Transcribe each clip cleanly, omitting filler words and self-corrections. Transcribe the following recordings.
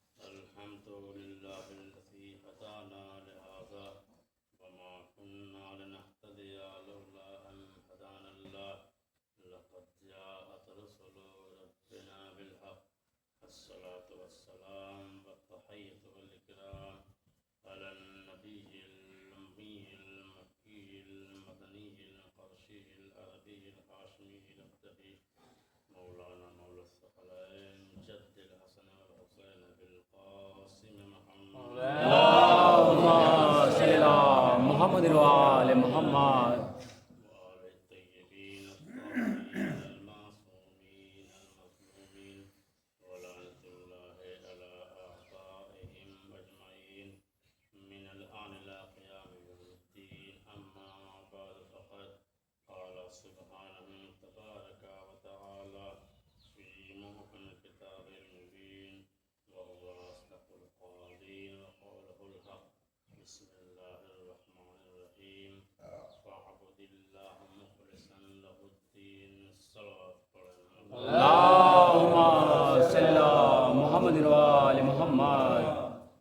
الحمد لله الذي هدانا لهذا وما كنا لنهتدي لولا أن هدانا الله لقد جاءت رسل ربنا بالحق الصلاة والسلام والتحية والإكرام على النبي الأمي المكي المدني القرشي العربي الهاشمي الأبدعي مولانا مولى الثقلين جد الحسن والحسين بالقاسم محمد اللهم صل على محمد وآل محمد وآل الطيبين الطاهرين المعصومين المظلومين ولعنة الله على أعدائهم أجمعين من الآن إلى قيام يوم الدين أما بعد فقد قال سبحانه تبارك وتعالى في محكم الكتاب المبين وهو أصدق القائلين وقوله الحق بسم الله الرحمن الرحيم فاعبد الله مخلصا له الدين الصلوات اللهم صل على محمد وآل محمد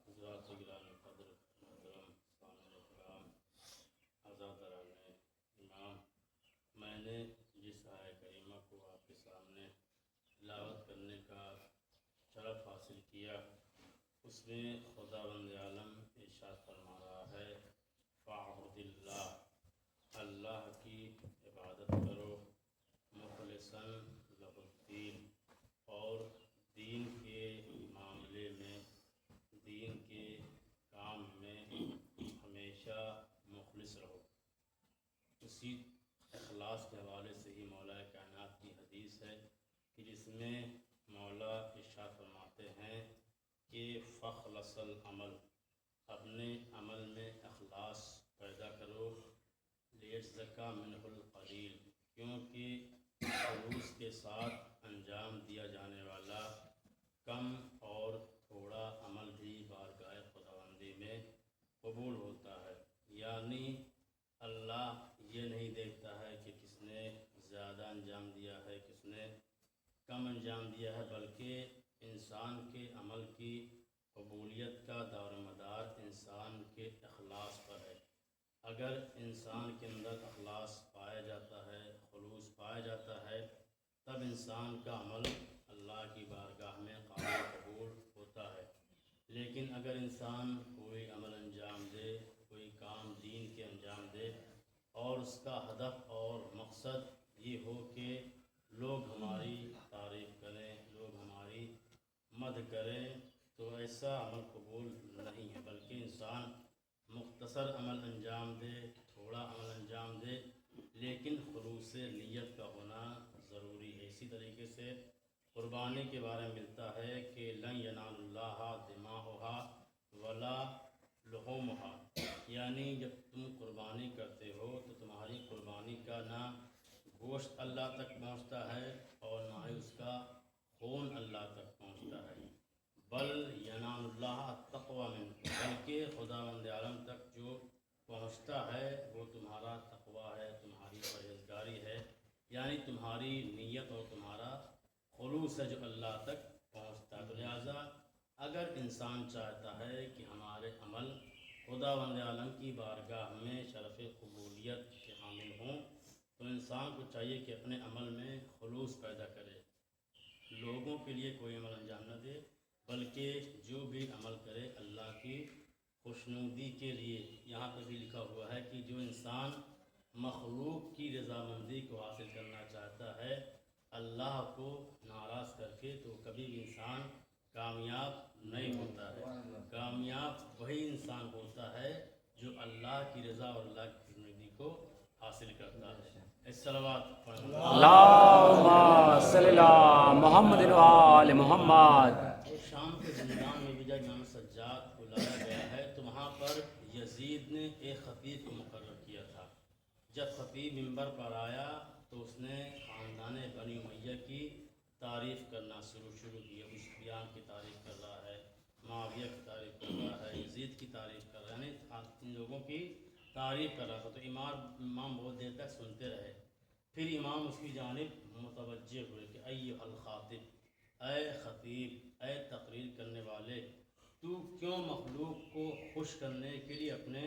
حضرات گرامی قدر محترم سامعین کرام عزاداران امام میں نے جس آیہ کریمہ کو آپ کے سامنے تلاوت کرنے کا شرف حاصل کیا اس میں خداوند عالم ارشاد فرما رہا ہے فاعبد اللہ اللہ کی عبادت کرو مخلصا لہ الدین اور دین کے معاملے میں دین کے کام میں ہمیشہ مخلص رہو اسی اخلاص کے حوالے سے ہی مولا کائنات کی حدیث ہے کہ جس میں مولا ارشاد فرماتے ہیں کہ فخلص العمل اپنے عمل میں اخلاص پیدا کرو لیجزکا منہ القلیل کیونکہ خلوص کے ساتھ انجام دیا جانے والا کم اور تھوڑا عمل بھی بارگاہ خداوندی میں قبول ہوتا ہے یعنی اللہ یہ نہیں دیکھتا ہے کہ کس نے زیادہ انجام دیا ہے کس نے کم انجام دیا ہے بلکہ انسان کے عمل کی قبولیت کا دار و مدار انسان کے اخلاص پر ہے اگر انسان کے اندر اخلاص پایا جاتا ہے خلوص پایا جاتا ہے تب انسان کا عمل اللہ کی بارگاہ میں قابل قبول ہوتا ہے لیکن اگر انسان کوئی عمل انجام دے کوئی کام دین کے انجام دے اور اس کا ہدف اور مقصد یہ ہو کہ لوگ ہماری تعریف کریں لوگ ہماری مدح کریں تو ایسا عمل قبول نہیں ہے بلکہ انسان مختصر عمل انجام دے تھوڑا عمل انجام دے لیکن خلوص نیت کا ہونا ضروری ہے اسی طریقے سے قربانی کے بارے میں ملتا ہے کہ لن ینال اللہ دماؤہا ولا لحومہا یعنی جب تم قربانی کرتے ہو تو تمہاری قربانی کا نہ گوشت اللہ تک پہنچتا ہے اور نہ ہی اس کا خون اللہ تک پہنچتا ہے بل ینال اللہ تقوی منکم بلکہ خداوند عالم تک جو پہنچتا ہے وہ تمہارا تقوی ہے تمہاری پرہیزگاری ہے یعنی تمہاری نیت اور تمہارا خلوص ہے جو اللہ تک پہنچتا ہے تو لہٰذا اگر انسان چاہتا ہے کہ ہمارے عمل خداوند عالم کی بارگاہ میں شرف قبولیت کے حامل ہوں تو انسان کو چاہیے کہ اپنے عمل میں خلوص پیدا کرے لوگوں کے لیے کوئی عمل انجام نہ دے بلکہ جو بھی عمل کرے اللہ کی خوشنودی کے لیے یہاں پہ بھی لکھا ہوا ہے کہ جو انسان مخلوق کی رضامندی کو حاصل کرنا چاہتا ہے اللہ کو ناراض کر کے تو کبھی بھی انسان کامیاب نہیں ہوتا ہے کامیاب وہی انسان ہوتا ہے جو اللہ کی رضا اور اللہ کی خوشنودی کو حاصل کرتا ہے الصلوات اللهم صل على محمد وآل محمد شام کے زندان میں بھی جب امام سجاد کو لایا گیا ہے تو وہاں پر یزید نے ایک خطیب کو مقرر کیا تھا۔ جب خطیب منبر پر آیا تو اس نے خاندان بنی امیہ کی تعریف کرنا شروع کی۔ ابو سفیان کی تعریف کر رہا ہے، معاویہ کی تعریف کر رہا ہے، یزید کی تعریف کر رہا ہے، یعنی ان لوگوں کی تعریف کر رہا تھا۔ تو امام بہت دیر تک سنتے رہے۔ پھر امام اس کی جانب متوجہ ہوئے کہ ایھا الخاطب، اے خطیب، اے تقریر کرنے والے، تو کیوں مخلوق کو خوش کرنے کے لیے اپنے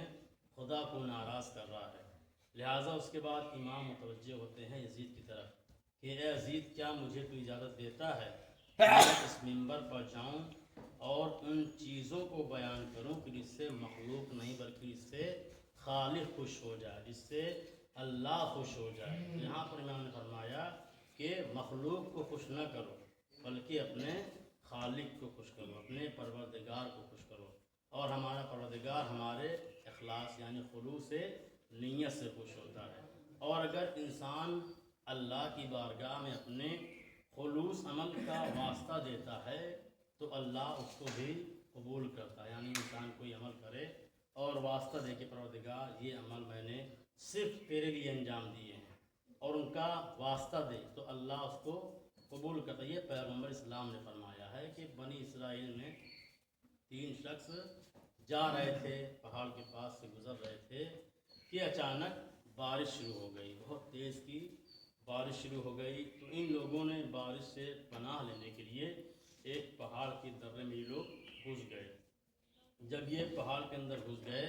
خدا کو ناراض کر رہا ہے؟ لہٰذا اس کے بعد امام متوجہ ہوتے ہیں یزید کی طرف کہ اے یزید، کیا مجھے تو اجازت دیتا ہے کہ میں اس منبر پر جاؤں اور ان چیزوں کو بیان کروں کہ جس سے مخلوق نہیں بلکہ جس سے خالق خوش ہو جائے، جس سے اللہ خوش ہو جائے۔ یہاں پر امام نے فرمایا کہ مخلوق کو خوش نہ کرو بلکہ اپنے خالق کو خوش کرو، اپنے پروردگار کو خوش کرو، اور ہمارا پروردگار ہمارے اخلاص یعنی خلوص نیت سے خوش ہوتا ہے۔ اور اگر انسان اللہ کی بارگاہ میں اپنے خلوص عمل کا واسطہ دیتا ہے تو اللہ اس کو بھی قبول کرتا ہے۔ یعنی انسان کوئی عمل کرے اور واسطہ دے کے پروردگار یہ عمل میں نے صرف تیرے لیے انجام دیے ہیں، اور ان کا واسطہ دے تو اللہ اس کو قبول کرتا ہے۔ یہ پیغمبر اسلام نے فرمایا ہے کہ بنی اسرائیل میں 3 شخص جا رہے تھے، پہاڑ کے پاس سے گزر رہے تھے کہ اچانک بارش شروع ہو گئی، بہت تیز کی بارش شروع ہو گئی۔ تو ان لوگوں نے بارش سے پناہ لینے کے لیے ایک پہاڑ کی درے میں یہ لوگ گھس گئے۔ جب یہ پہاڑ کے اندر گھس گئے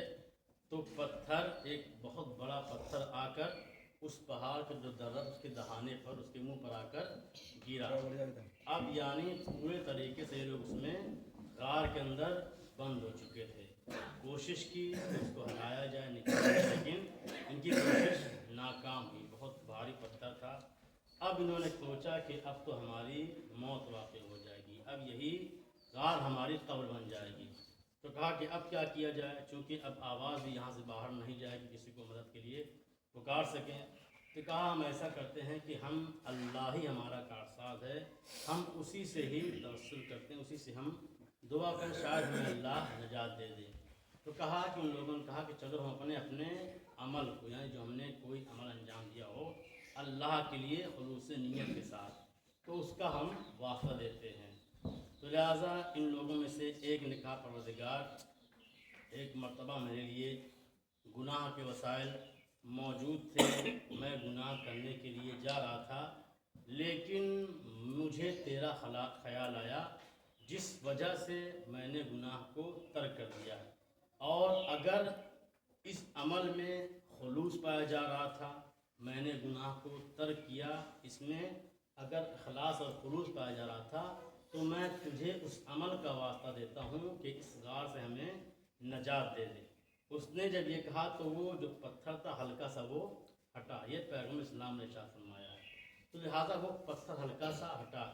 تو پتھر، ایک بہت بڑا پتھر آ کر اس پہاڑ کا جو درہ اس کے دہانے پر، اس کے منہ پر آ کر گرا۔ اب یعنی پورے طریقے سے یہ لوگ اس میں غار کے اندر بند ہو چکے تھے۔ کوشش کی کہ اس کو ہٹایا جائے، نکالا جائے، لیکن ان کی کوشش ناکام ہوئی، بہت بھاری پتھر تھا۔ اب انہوں نے سوچا کہ اب تو ہماری موت واقع ہو جائے گی، اب یہی غار ہماری قبر بن جائے گی۔ تو کہا کہ اب کیا کیا جائے، چونکہ اب آواز بھی یہاں سے باہر نہیں جائے گی کسی کو مدد کے لیے پکار سکیں۔ تو کہا ہم ایسا کرتے ہیں کہ ہم اللہ ہی ہمارا کارساز ہے، ہم اسی سے ہی توسل کرتے ہیں، اسی سے ہم دعا کریں، شاید ہمیں اللہ نجات دے دے۔ تو کہا کہ ان لوگوں نے کہا کہ چلو ہم اپنے عمل کو، یعنی جو ہم نے کوئی عمل انجام دیا ہو اللہ کے لیے خلوص نیت کے ساتھ، تو اس کا ہم واسطہ دیتے ہیں۔ تو لہٰذا ان لوگوں میں سے ایک نے کہا پروردگار، ایک مرتبہ میرے لیے گناہ کے وسائل موجود تھے، میں گناہ کرنے کے لیے جا رہا تھا، لیکن مجھے تیرا خیال آیا جس وجہ سے میں نے گناہ کو ترک کر دیا، اور اگر اس عمل میں خلوص پایا جا رہا تھا، میں نے گناہ کو ترک کیا، اس میں اگر اخلاص اور خلوص پایا جا رہا تھا تو میں تجھے اس عمل کا واسطہ دیتا ہوں کہ اس غار سے ہمیں نجات دے دے۔ اس نے جب یہ کہا تو وہ جو پتھر تھا ہلکا سا وہ ہٹا۔ یہ پیغمبر اسلام نے ارشاد فرمایا ہے۔ تو لہٰذا وہ پتھر ہلکا سا ہٹا۔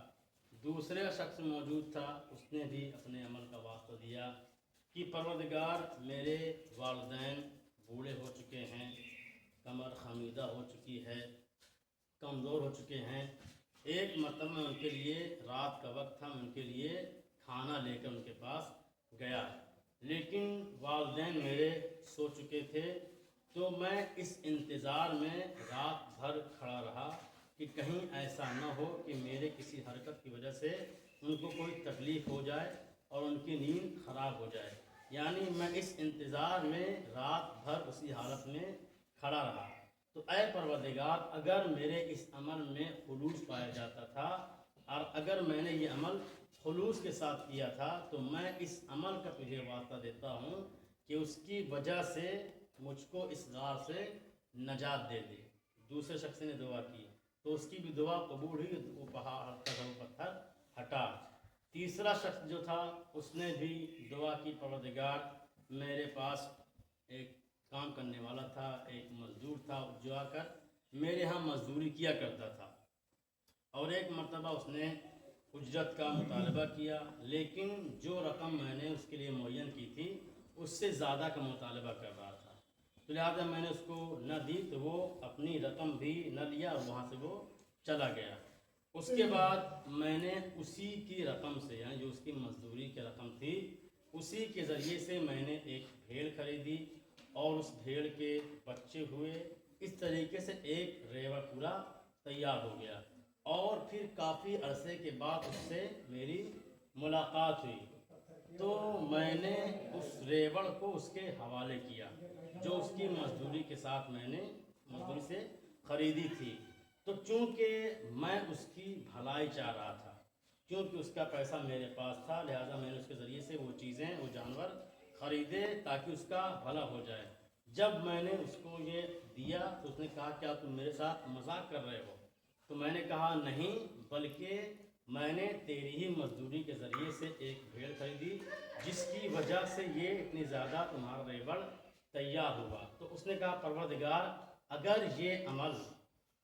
دوسرے شخص موجود تھا، اس نے بھی اپنے عمل کا واسطہ دیا کہ پروردگار، میرے والدین بوڑھے ہو چکے ہیں، کمر خمیدہ ہو چکی ہے، کمزور ہو چکے ہیں، ایک مرتبہ میں ان کے لیے، رات کا وقت تھا، میں ان کے لیے کھانا لے کر ان کے پاس گیا، لیکن والدین میرے سو چکے تھے، تو میں اس انتظار میں رات بھر کھڑا رہا کہ کہیں ایسا نہ ہو کہ میرے کسی حرکت کی وجہ سے ان کو کوئی تکلیف ہو جائے اور ان کی نیند خراب ہو جائے۔ یعنی میں اس انتظار میں رات بھر اسی حالت میں کھڑا رہا۔ تو اے پروردگار، اگر میرے اس عمل میں خلوص پایا جاتا تھا، اور اگر میں نے یہ عمل خلوص کے ساتھ کیا تھا، تو میں اس عمل کا تجھے واسطہ دیتا ہوں کہ اس کی وجہ سے مجھ کو اس غار سے نجات دے دے۔ دوسرے شخص نے دعا کی تو اس کی بھی دعا قبول ہوئی، وہ پہاڑ کا وہ پتھر ہٹا۔ تیسرا شخص جو تھا اس نے بھی دعا کی، پروردگار، میرے پاس ایک کام کرنے والا تھا، ایک مزدور تھا جو آ کر میرے ہاں مزدوری کیا کرتا تھا، اور ایک مرتبہ اس نے اجرت کا مطالبہ کیا، لیکن جو رقم میں نے اس کے لیے معین کی تھی اس سے زیادہ کا مطالبہ کر رہا تھا، تو لہٰذا میں نے اس کو نہ دی، تو وہ اپنی رقم بھی نہ لیا اور وہاں سے وہ چلا گیا۔ اس کے بعد میں نے اسی کی رقم سے، یعنی جو اس کی مزدوری کی رقم تھی، اسی کے ذریعے سے میں نے ایک بھیڑ خریدی اور اس بھیڑ کے بچے ہوئے. اس طریقے سے ایک ریوڑ پورا تیار ہو گیا. اور پھر کافی عرصے کے بعد اس سے میری ملاقات ہوئی تو میں نے اس ریوڑ کو اس کے حوالے کیا جو اس کی مزدوری کے ساتھ میں نے مزدوری سے خریدی تھی. تو چونکہ میں اس کی بھلائی چاہ رہا تھا، کیونکہ اس کا پیسہ میرے پاس تھا، لہٰذا میں نے اس کے ذریعے سے وہ چیزیں، وہ جانور خریدے تاکہ اس کا بھلا ہو جائے. جب میں نے اس کو یہ دیا تو اس نے کہا کیا تم میرے ساتھ مذاق کر رہے ہو؟ تو میں نے کہا نہیں، بلکہ میں نے تیری ہی مزدوری کے ذریعے سے ایک بھیڑ خریدی جس کی وجہ سے یہ اتنی زیادہ تمہارا ریوڑ تیار ہوا. تو اس نے کہا پروردگار، اگر یہ عمل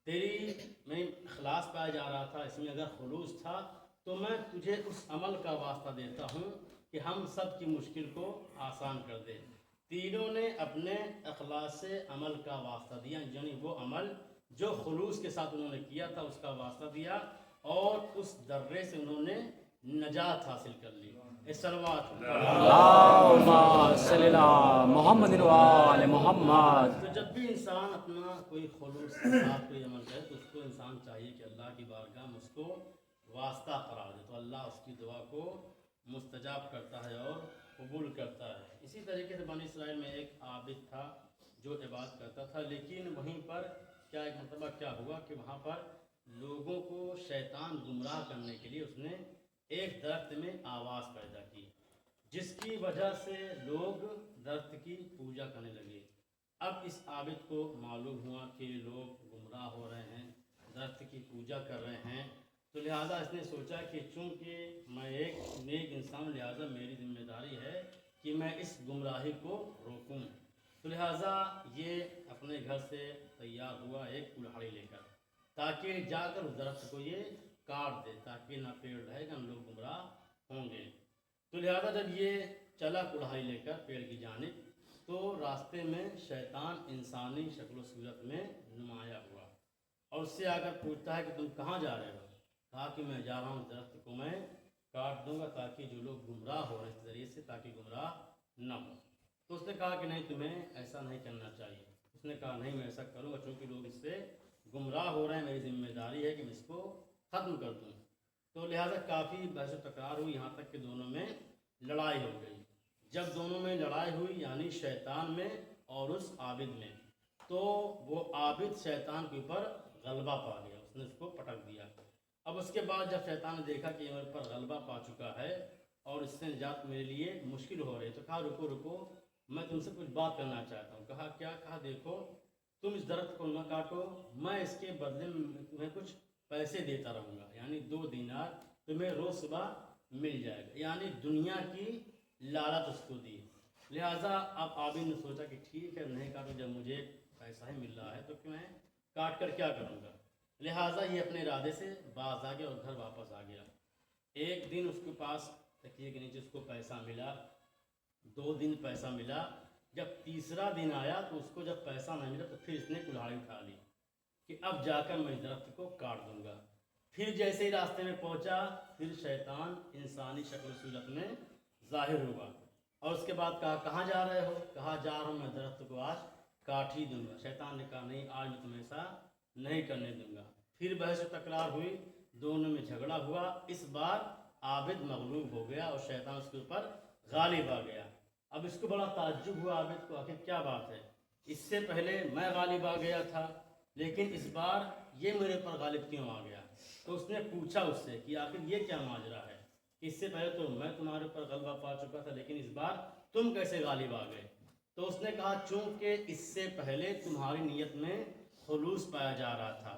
تیری میں اخلاص پایا جا رہا تھا، اس میں اگر خلوص تھا، تو میں تجھے اس عمل کا واسطہ دیتا ہوں کہ ہم سب کی مشکل کو آسان کر دے. تینوں نے اپنے اخلاص سے عمل کا واسطہ دیا، یعنی وہ عمل جو خلوص کے ساتھ انہوں نے کیا تھا اس کا واسطہ دیا اور اس درے سے انہوں نے نجات حاصل کر لی. صلوات اللہم صلی علی محمد وآل محمد. تو جب بھی انسان اپنا کوئی خلوص کے ساتھ کوئی عمل کرے تو اس کو انسان چاہیے کہ اللہ کی بارگاہ میں اس کو واسطہ قرار دے، تو اللہ اس کی دعا کو مستجاب کرتا ہے اور قبول کرتا ہے. اسی طریقے سے بنی اسرائیل میں ایک عابد تھا جو عبادت کرتا تھا، لیکن وہیں پر کیا ایک مرتبہ کیا ہوا کہ وہاں پر لوگوں کو شیطان گمراہ کرنے کے لیے اس نے ایک درخت میں آواز پیدا کی، جس کی وجہ سے لوگ درخت کی پوجا کرنے لگے. اب اس عابد کو معلوم ہوا کہ لوگ گمراہ ہو رہے ہیں، درخت کی پوجا کر رہے ہیں، تو لہٰذا اس نے سوچا کہ چونکہ میں ایک نیک انسان، لہٰذا میری ذمہ داری ہے کہ میں اس گمراہی کو روکوں. تو لہٰذا یہ اپنے گھر سے تیار ہوا ایک کلہاڑی لے کر تاکہ جا کر اس درخت کو یہ کاٹ دے تاکہ نہ پیڑ رہے گا نہ لوگ گمراہ ہوں گے. تو لہٰذا جب یہ چلا کلہاڑی لے کر پیڑ کی جانب تو راستے میں شیطان انسانی شکل و صورت میں نمایاں ہوا اور اس سے آ کر پوچھتا ہے کہ تم کہاں جا رہے ہو؟ کہا کہ میں جا رہا ہوں درخت کو میں کاٹ دوں گا تاکہ جو لوگ گمراہ ہو رہے ہیں اس ذریعے سے تاکہ گمراہ نہ ہو. تو اس نے کہا کہ نہیں، تمہیں ایسا نہیں کرنا چاہیے. اس نے کہا نہیں، میں ایسا کروں گا، چونکہ لوگ اس سے گمراہ ہو رہے ہیں، میری ذمہ داری ہے کہ میں اس کو ختم کر دوں. تو لہٰذا کافی بحث و تکرار ہوئی، یہاں تک کہ دونوں میں لڑائی ہو گئی. جب دونوں میں لڑائی ہوئی یعنی شیطان میں اور اس عابد میں، تو وہ عابد شیطان کے اوپر غلبہ پا گیا، اس نے اس کو پٹک دیا. اب اس کے بعد جب شیطان نے دیکھا کہ یہ میرے پر غلبہ پا چکا ہے اور اس سے نجات میرے لیے مشکل ہو رہی ہے، تو کہا رکو رکو، میں تم سے کچھ بات کرنا چاہتا ہوں. کہا کیا؟ کہا دیکھو، تم اس درخت کو نہ کاٹو، میں اس کے بدلے میں تمہیں کچھ پیسے دیتا رہوں گا، یعنی 2 دینار تمہیں روز صبح مل جائے گا. یعنی دنیا کی لالچ اس کو دی. لہٰذا اب عابد نے سوچا کہ ٹھیک ہے، نہیں کاٹو، جب مجھے پیسہ ہی مل رہا ہے تو میں کاٹ کر کیا کروں گا. لہٰذا یہ اپنے ارادے سے باز آ گیا اور گھر واپس آ گیا. ایک دن اس کے پاس تکیے کے نیچے اس کو پیسہ ملا، 2 دن پیسہ ملا. جب تیسرا دن آیا تو اس کو جب پیسہ نہیں ملا تو پھر اس نے کلہاڑی اٹھا لی کہ اب جا کر میں درخت کو کاٹ دوں گا. پھر جیسے ہی راستے میں پہنچا پھر شیطان انسانی شکل و صورت میں ظاہر ہوا اور اس کے بعد کہا کہاں جا رہے ہو؟ کہا جا رہا ہوں میں درخت کو آج کاٹ ہی دوں گا. شیطان نے کہا نہیں، آج میں تمہیں ایسا نہیں کرنے دوں گا. پھر بحث و تکرار ہوئی، دونوں میں جھگڑا ہوا. اس بار عابد مغلوب ہو گیا اور شیطان اس کے اوپر غالب آ گیا. اب اس کو بڑا تعجب ہوا عابد کو، آخر کیا بات ہے، اس سے پہلے میں غالب آ گیا تھا لیکن اس بار یہ میرے پر غالب کیوں آ گیا؟ تو اس نے پوچھا اس سے کہ آخر یہ کیا ماجرا ہے، اس سے پہلے تو میں تمہارے اوپر غلبہ پا چکا تھا لیکن اس بار تم کیسے غالب آ گئے؟ تو اس نے کہا چونکہ اس سے پہلے تمہاری نیت میں خلوص پایا جا رہا تھا،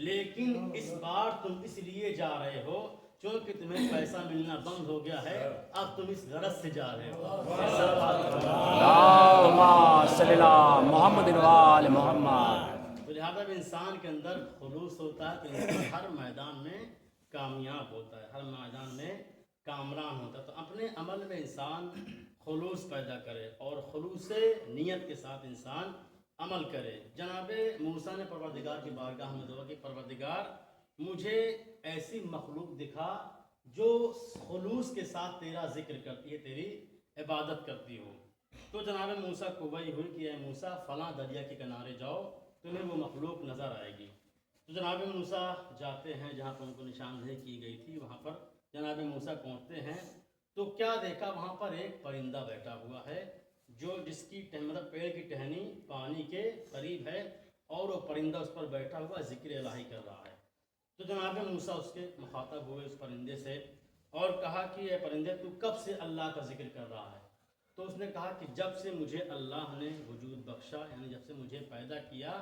لیکن اس بار تم اس لیے جا رہے ہو چونکہ تمہیں پیسہ ملنا بند ہو گیا ہے، اب تم اس غرض سے جا رہے ہو. اللہم صلی علی محمد وآل محمد. تو لہٰذا انسان کے اندر خلوص ہوتا ہے تو انسان ہر میدان میں کامیاب ہوتا ہے، ہر میدان میں کامران ہوتا ہے. تو اپنے عمل میں انسان خلوص پیدا کرے اور خلوص نیت کے ساتھ انسان عمل کرے. جناب موسیٰ نے پروردگار کی بارگاہ میں دعا کی، پروردگار مجھے ایسی مخلوق دکھا جو خلوص کے ساتھ تیرا ذکر کرتی ہے، تیری عبادت کرتی ہو۔ تو جناب موسیٰ کو وحی ہوئی کہ اے موسیٰ فلاں دریا کے کنارے جاؤ، تمہیں وہ مخلوق نظر آئے گی۔ تو جناب موسیٰ جاتے ہیں جہاں پر ان کو نشاندہی کی گئی تھی، وہاں پر جناب موسیٰ پہنچتے ہیں تو کیا دیکھا، وہاں پر ایک پرندہ بیٹھا ہوا ہے جو جس کی مطلب پیڑ کی ٹہنی پانی کے قریب ہے، اور وہ پرندہ اس پر بیٹھا ہوا ذکر الہی کر رہا ہے۔ تو جناب موسیٰ اس کے مخاطب ہوئے اس پرندے سے اور کہا کہ اے پرندے تو کب سے اللہ کا ذکر کر رہا ہے؟ تو اس نے کہا کہ جب سے مجھے اللہ نے وجود بخشا، یعنی جب سے مجھے پیدا کیا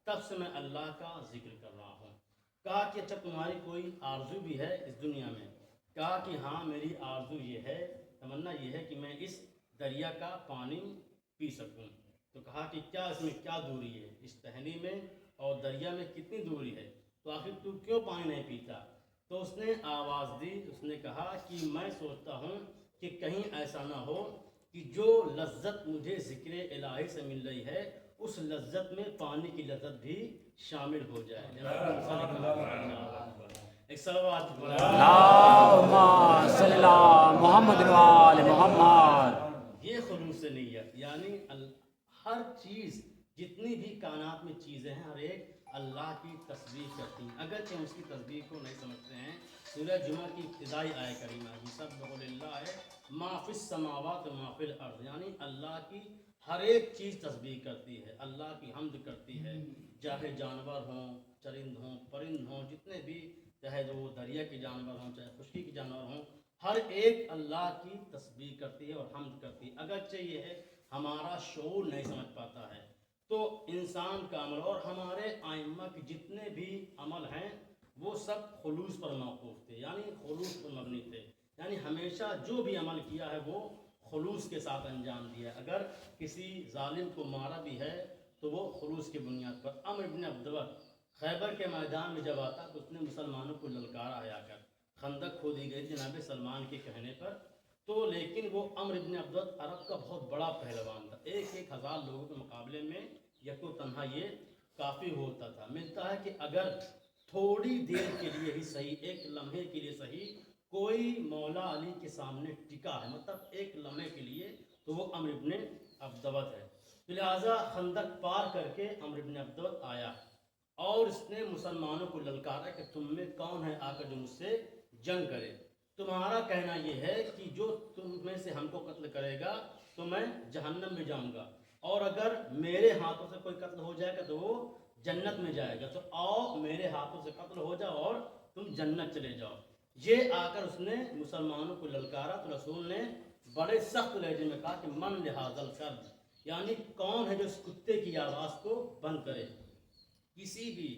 تب سے میں اللہ کا ذکر کر رہا ہوں۔ کہا کہ اچھا تمہاری کوئی آرزو بھی ہے اس دنیا میں؟ کہا کہ ہاں میری آرزو یہ ہے، تمنا یہ ہے کہ میں اس دریا کا پانی پی سکوں۔ تو کہا کہ کیا اس میں کیا دوری ہے، اس ٹہنی میں اور دریا میں کتنی دوری ہے، تو آخر تو کیوں پانی نہیں پیتا؟ تو اس نے آواز دی، اس نے کہا کہ میں سوچتا ہوں کہ کہیں ایسا نہ ہو کہ جو لذت مجھے ذکر الہی سے مل رہی ہے اس لذت میں پانی کی لذت بھی شامل ہو جائے۔ ایک صلوات اللہم صلی اللہ محمد وآل محمد۔ یہ خلوص نیت، یعنی ہر چیز جتنی بھی کائنات میں چیزیں ہیں ہر ایک اللہ کی تسبیح کرتی ہیں، اگرچہ ہم اس کی تسبیح کو نہیں سمجھتے ہیں۔ سورہ جمعہ کی ابتدائی آیہ کریمہ یسبح للہ ما فی السماوات و ما فی الارض، یعنی اللہ کی ہر ایک چیز تسبیح کرتی ہے، اللہ کی حمد کرتی ہے، چاہے جانور ہوں، چرند ہوں، پرند ہوں، جتنے بھی، چاہے وہ دریا کے جانور ہوں، چاہے خشکی کے جانور ہوں، ہر ایک اللہ کی تسبیح کرتی ہے اور حمد کرتی ہے، اگرچہ یہ ہے ہمارا شعور نہیں سمجھ پاتا ہے۔ تو انسان کا عمل اور ہمارے ائمہ کے جتنے بھی عمل ہیں وہ سب خلوص پر موقوف تھے، یعنی خلوص پر مبنی تھے، یعنی ہمیشہ جو بھی عمل کیا ہے وہ خلوص کے ساتھ انجام دیا ہے۔ اگر کسی ظالم کو مارا بھی ہے تو وہ خلوص کی بنیاد پر۔ عمرو بن عبدوت خیبر کے میدان میں جب آتا تو اس نے مسلمانوں کو للکارا آیا کر، خندق کھودی گئی جناب سلمان کے کہنے پر، تو لیکن وہ عمرو بن عبدوت عرب کا بہت بڑا پہلوان تھا، 1000 لوگوں کے مقابلے میں یکو تنہا یہ کافی ہوتا تھا۔ ملتا ہے کہ اگر تھوڑی دیر کے لیے ہی صحیح، ایک لمحے کے لیے صحیح، کوئی مولا علی کے سامنے ٹکا ہے، مطلب ایک لمحے کے لیے، تو وہ عمرو بن عبدوت ہے۔ لہٰذا خندق پار کر کے عمرو بن عبدوت آیا اور اس نے مسلمانوں کو للکارا کہ تم میں کون ہے آ کر جو مجھ سے جنگ کرے؟ تمہارا کہنا یہ ہے کہ جو تم میں سے ہم کو قتل کرے گا تو میں جہنم میں جاؤں گا، اور اگر میرے ہاتھوں سے کوئی قتل ہو جائے گا تو وہ جنت میں جائے گا، تو آؤ میرے ہاتھوں سے قتل ہو جاؤ اور تم جنت چلے جاؤ۔ یہ آ کر اس نے مسلمانوں کو للکارا تو رسول نے بڑے سخت لہجے میں کہا کہ من لہذا الکلب، یعنی کون ہے جو اس کتے کی آواز کو بند کرے؟ کسی بھی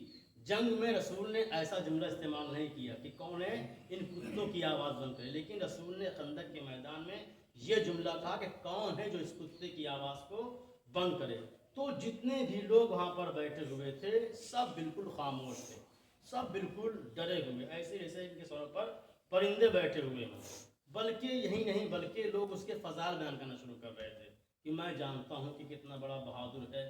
جنگ میں رسول نے ایسا جملہ استعمال نہیں کیا کہ کون ہے ان کتوں کی آواز بند کرے، لیکن رسول نے خندق کے میدان میں یہ جملہ کہا کہ کون ہے جو اس کتے کی آواز کو بند کرے۔ تو جتنے بھی لوگ وہاں پر بیٹھے ہوئے تھے سب بالکل خاموش تھے، سب بالکل ڈرے ہوئے، ایسے ایسے ان کے سروں پر پرندے بیٹھے ہوئے ہیں۔ بلکہ یہی نہیں، بلکہ لوگ اس کے فضائل بیان کرنا شروع کر رہے تھے کہ میں جانتا ہوں کہ کتنا بڑا بہادر ہے،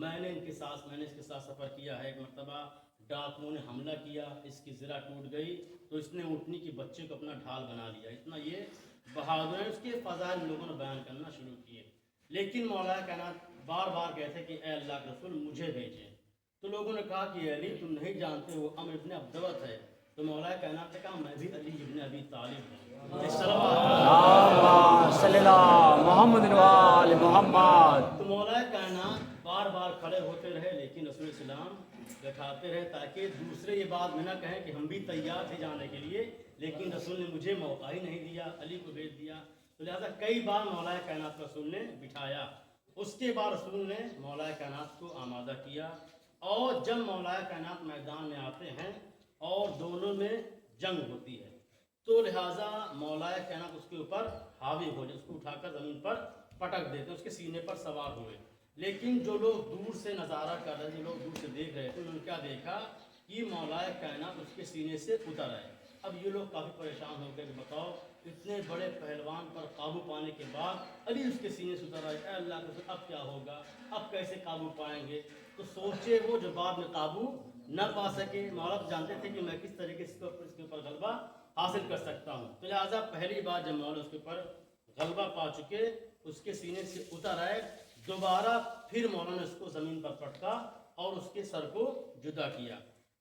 میں نے اس کے ساتھ سفر کیا ہے، ایک مرتبہ ڈاکوؤں نے حملہ کیا، اس کی زرہ ٹوٹ گئی تو اس نے اونٹنی کے بچے کو اپنا ڈھال بنا لیا، اتنا یہ بہادر ہے۔ اس کے فضائل لوگوں نے بیان کرنا شروع کیے، لیکن مولا کائنات بار بار کہتے کہ اے اللہ کے رسول مجھے بھیجیں۔ تو لوگوں نے کہا کہ علی تم نہیں جانتے وہ عمرو بن عبدوت ہے، تو مولا کائنات نے کہا میں بھی علی ابن ابی طالب ہوں۔ اللہم صلی اللہ محمد وآل محمد۔ تو مولا کائنات بار بار کھڑے ہوتے رہے، لیکن رسول السلام بیٹھاتے رہے تاکہ دوسرے یہ بات میں نہ کہیں کہ ہم بھی تیار تھے جانے کے لیے، لیکن رسول نے مجھے موقع ہی نہیں دیا، علی کو بھیج دیا۔ تو لہٰذا کئی بار مولا کائنات رسول نے بٹھایا، اس کے بعد رسول نے مولا کائنات کو آمادہ کیا، اور جب مولا کائنات میدان میں آتے ہیں اور دونوں میں جنگ ہوتی ہے تو لہٰذا مولا کائنات اس کے اوپر حاوی ہو جائے، اس کو اٹھا کر زمین پر پٹک دیتے، اس کے سینے پر سوار ہوئے۔ لیکن جو لوگ دور سے نظارہ کر رہے تھے، جو لوگ دور سے دیکھ رہے تھے، انہوں نے کیا دیکھا کہ مولا کائنات اس کے سینے سے اتر آئے۔ اب یہ لوگ کافی پریشان ہو گئے کہ بتاؤ اتنے بڑے پہلوان پر قابو پانے کے بعد ابھی اس کے سینے سے اتر آئے، اے اللہ کے رسول اب کیا ہوگا، اب کیسے قابو پائیں گے؟ تو سوچے وہ جو بعد میں قابو نہ پا سکے، مولا جانتے تھے کہ میں کس طریقے سے اس کے اوپر غلبہ حاصل کر سکتا ہوں۔ تو لہٰذا پہلی بار جب مولا اس کے اوپر غلبہ پا چکے اس کے سینے سے اتر آئے، دوبارہ پھر مولا نے اس کو زمین پر پٹکا اور اس کے سر کو جدا کیا۔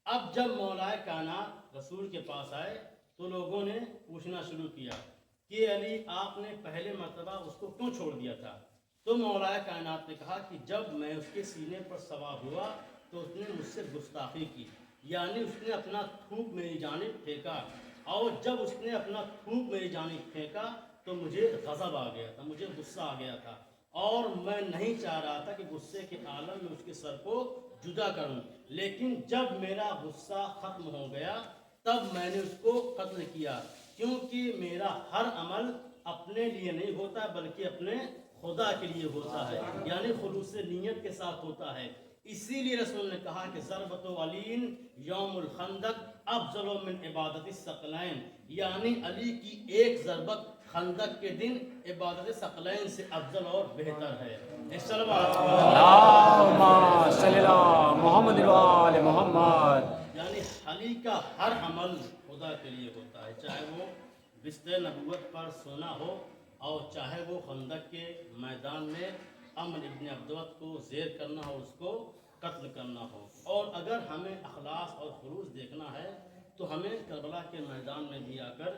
اب جب مولا کائنات رسول کے پاس آئے تو لوگوں نے پوچھنا شروع کیا کہ علی آپ نے پہلے مرتبہ اس کو کیوں چھوڑ دیا تھا؟ تو مولا کائنات نے کہا کہ جب میں اس کے سینے پر سوار ہوا تو اس نے مجھ سے گستاخی کی، یعنی اس نے اپنا تھوک میری جانب پھینکا، اور جب اس نے اپنا تھوک میری جانب پھینکا تو مجھے غضب آ گیا تھا، مجھے غصہ آ گیا تھا، اور میں نہیں چاہ رہا تھا کہ غصے کے عالم میں اس کے سر کو جدا کروں، لیکن جب میرا غصہ ختم ہو گیا تب میں نے اس کو قتل کیا، کیونکہ میرا ہر عمل اپنے لیے نہیں ہوتا بلکہ اپنے خدا کے لیے ہوتا ہے، یعنی خلوص نیت کے ساتھ ہوتا ہے۔ اسی لیے رسول نے کہا کہ ضربت علین یوم الخندق افضل من عبادت الثقلین، یعنی علی کی ایک ضربت خندق کے دن عبادت ثقلین سے افضل اور بہتر ہے۔ اللہم صلی اللہ محمد وآل محمد۔ یعنی علی کا ہر عمل خدا کے لیے ہوتا ہے، چاہے وہ بستر نبوت پر سونا ہو اور چاہے وہ خندق کے میدان میں امر ابن عبدوت کو زیر کرنا ہو، اس کو قتل کرنا ہو۔ اور اگر ہمیں اخلاص اور خلوص دیکھنا ہے تو ہمیں کربلا کے میدان میں بھی آ کر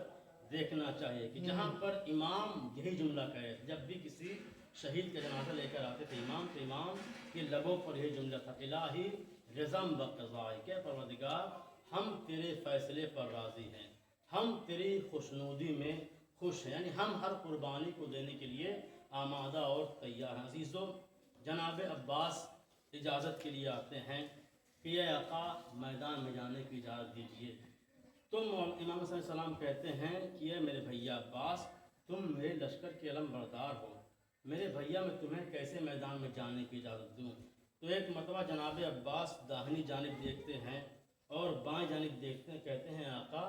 دیکھنا چاہیے کہ جہاں پر امام یہی جملہ کہے، جب بھی کسی شہید کا جنازہ لے کر آتے تھے امام، تو امام کے لبوں پر یہی جملہ تھا، الہی رضم بقضائی، کہ پروردگار ہم تیرے فیصلے پر راضی ہیں، ہم تیری خوشنودی میں خوش ہیں، یعنی ہم ہر قربانی کو دینے کے لیے آمادہ اور تیار ہیں۔ عزیزو، جناب عباس اجازت کے لیے آتے ہیں کہ اے آقا میدان میں جانے کی اجازت دیجیے، تو امام صلی اللہ علیہ وسلم کہتے ہیں کہ اے میرے بھیا عباس، تم میرے لشکر کے علم بردار ہو، میرے بھیا میں تمہیں کیسے میدان میں جانے کی اجازت دوں؟ تو ایک مرتبہ جناب عباس داہنی جانب دیکھتے ہیں اور بائیں جانب دیکھتے ہیں، کہتے ہیں آقا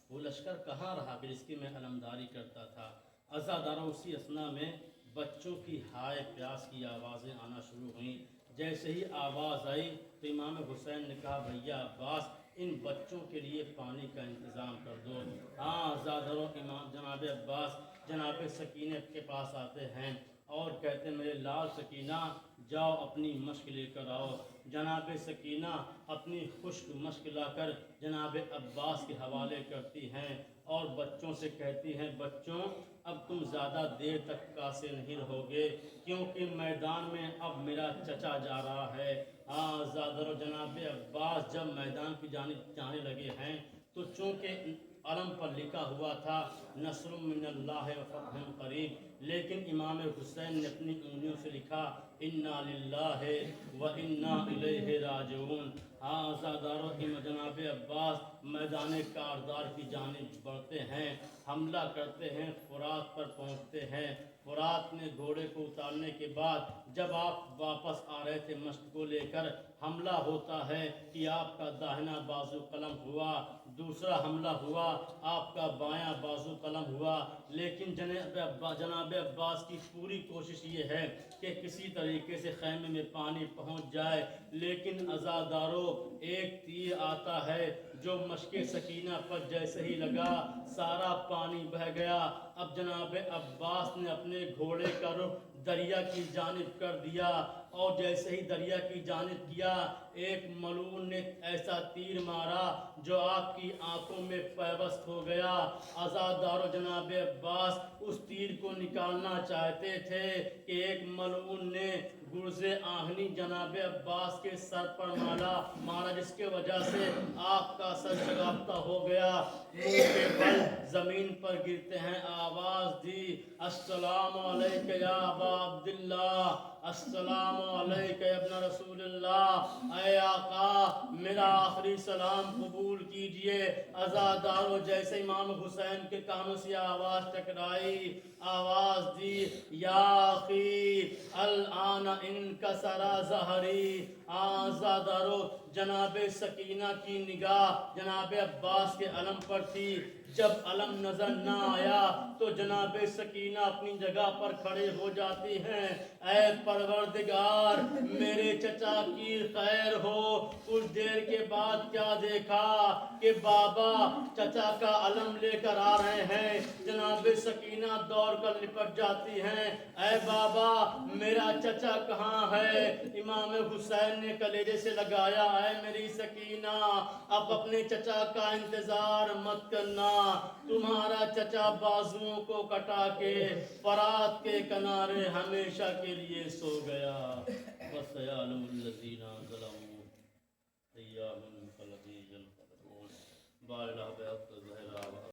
وہ لشکر کہاں رہا کہ جس کی میں علمداری کرتا تھا؟ عزاداروں اسی اثنا میں بچوں کی ہائے پیاس کی آوازیں آنا شروع ہوئیں، جیسے ہی آواز آئی تو امام حسین نے کہا بھیا عباس ان بچوں کے لیے پانی کا انتظام کر دو۔ عزاداروں امام جناب عباس جناب سکینہ کے پاس آتے ہیں اور کہتے ہیں میرے لال سکینہ جاؤ اپنی مشق لے کر آؤ۔ جناب سکینہ اپنی خشک مشق لا کر جناب عباس کے حوالے کرتی ہیں اور بچوں سے کہتی ہیں بچوں اب تم زیادہ دیر تک کاسے نہیں رہو گے، کیونکہ میدان میں اب میرا چچا جا رہا ہے۔ زادر جناب عباس جب میدان کی جانب جانے لگے ہیں تو چونکہ علم پر لکھا ہوا تھا نصر من اللہ و فتح قریب، لیکن امام حسین نے اپنی انگلیوں سے لکھا انا للہ و انا الیہ راجعون۔ عزاداروں جناب عباس میدان کاردار کی جانب بڑھتے ہیں، حملہ کرتے ہیں، فرات پر پہنچتے ہیں۔ فرات میں گھوڑے کو اتارنے کے بعد جب آپ واپس آ رہے تھے مشق کو لے کر، حملہ ہوتا ہے کہ آپ کا داہنا بازو قلم ہوا، دوسرا حملہ ہوا آپ کا بایاں بازو قلم ہوا، لیکن جناب عباس کی پوری کوشش یہ ہے کہ کسی طریقے سے خیمے میں پانی پہنچ جائے، لیکن عزاداروں ایک تیر آتا ہے جو مشق سکینہ پر جیسے ہی لگا سارا پانی بہہ گیا۔ اب جناب عباس نے اپنے گھوڑے کا رخ دریا کی جانب کر دیا اور جیسے ہی دریا کی جانب کیا ایک ملعون نے ایسا تیر مارا جو آپ کی آنکھوں میں پیوست ہو گیا۔ عزادارو جناب عباس اس تیر کو نکالنا چاہتے تھے کہ ایک ملعون نے گرز آہنی جناب عباس کے سر پر مارا جس کے وجہ سے آپ کا سر شگافتہ ہو گیا، منہ کے بل زمین پر گرتے ہیں، آواز دی السلام علیکہ یا ابا عبداللہ، السلام علیکہ ابن رسول اللہ، اے آقا میرا آخری سلام قبول کیجئے۔ عزادارو جیسے امام حسین کے کانوں سے آواز ٹکرائی، آواز دی یا اخی الآن انکسر ظہری آزادارو جناب سکینہ کی نگاہ جناب عباس کے علم پر تھی جب علم نظر نہ آیا تو جناب سکینہ اپنی جگہ پر کھڑے ہو جاتی ہیں اے پروردگار میرے چچا کی خیر ہو کچھ دیر کے بعد کیا دیکھا کہ بابا چچا کا علم لے کر آ رہے ہیں جناب سکینہ دوڑ کر لپٹ جاتی ہیں اے بابا میرا چچا کہاں ہے امام حسین نے کلیجے سے لگایا اے میری سکینہ اب اپنے چچا کا انتظار مت کرنا تمہارا چچا بازوؤں کو کٹا کے فرات کے کنارے ہمیشہ کے لیے سو گیا بس یعلم الذین ظلموا ایام فلذی ينقلبون بارہ بیعت زہرا